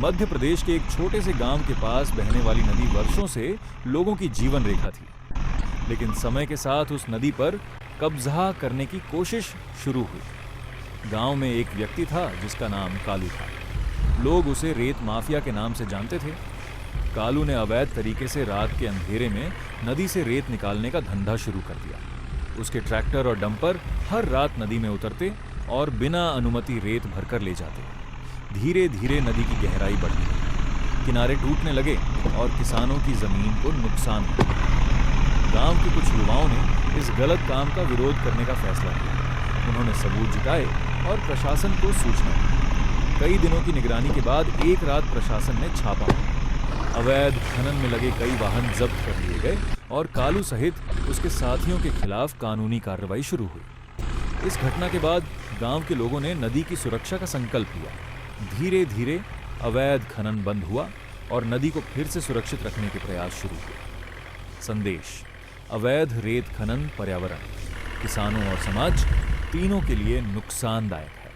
मध्य प्रदेश के एक छोटे से गांव के पास बहने वाली नदी वर्षों से लोगों की जीवन रेखा थी। लेकिन समय के साथ उस नदी पर कब्जा करने की कोशिश शुरू हुई। गांव में एक व्यक्ति था जिसका नाम कालू था। लोग उसे रेत माफिया के नाम से जानते थे। कालू ने अवैध तरीके से रात के अंधेरे में नदी से रेत निकालने का धंधा शुरू कर दिया। उसके ट्रैक्टर और डंपर हर रात नदी में उतरते और बिना अनुमति रेत भरकर ले जाते। धीरे धीरे नदी की गहराई बढ़ने लगी, किनारे टूटने लगे और किसानों की जमीन को नुकसान हुआ। गांव के कुछ युवाओं ने इस गलत काम का विरोध करने का फैसला किया। उन्होंने सबूत जुटाए और प्रशासन को सूचना दी। कई दिनों की निगरानी के बाद एक रात प्रशासन ने छापा मारा। अवैध खनन में लगे कई वाहन जब्त कर लिए गए और कालू सहित उसके साथियों के खिलाफ कानूनी कार्रवाई शुरू हुई। इस घटना के बाद गांव के लोगों ने नदी की सुरक्षा का संकल्प लिया। धीरे धीरे अवैध खनन बंद हुआ और नदी को फिर से सुरक्षित रखने के प्रयास शुरू हुए। संदेश: अवैध रेत खनन पर्यावरण, किसानों और समाज तीनों के लिए नुकसानदायक है।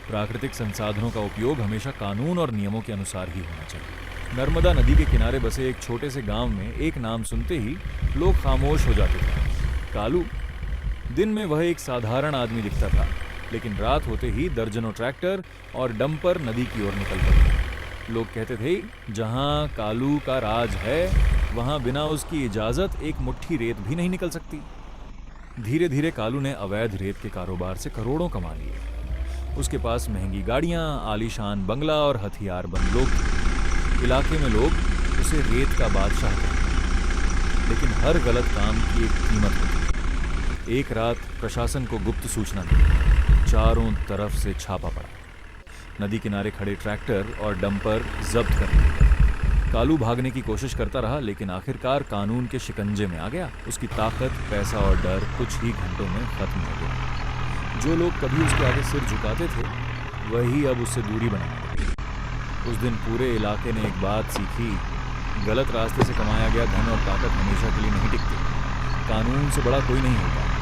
प्राकृतिक संसाधनों का उपयोग हमेशा कानून और नियमों के अनुसार ही होना चाहिए। नर्मदा नदी के किनारे बसे एक छोटे से गांव में एक नाम सुनते ही लोग खामोश हो जाते थे, कालू। दिन में वह एक साधारण आदमी दिखता था, लेकिन रात होते ही दर्जनों ट्रैक्टर और डंपर नदी की ओर निकल पड़ते। लोग कहते थे, जहां कालू का राज है वहां बिना उसकी इजाजत एक मुट्ठी रेत भी नहीं निकल सकती। धीरे धीरे कालू ने अवैध रेत के कारोबार से करोड़ों कमा लिए। उसके पास महंगी गाड़ियां, आलीशान बंगला और हथियारबंद लोग थे। इलाके में लोग उसे रेत का बादशाह कहते। लेकिन हर गलत काम की एक कीमत होती। एक रात प्रशासन को गुप्त सूचना मिली। चारों तरफ से छापा पड़ा। नदी किनारे खड़े ट्रैक्टर और डंपर जब्त कर लिए गए। कालू भागने की कोशिश करता रहा, लेकिन आखिरकार कानून के शिकंजे में आ गया। उसकी ताकत, पैसा और डर कुछ ही घंटों में खत्म हो गया। जो लोग कभी उसके आगे सिर झुकाते थे, वही अब उससे दूरी बनाने लगे। उस दिन पूरे इलाके ने एक बात सीखी: गलत रास्ते से कमाया गया धन और ताकत हमेशा के लिए नहीं टिकते। कानून से बड़ा कोई नहीं होता।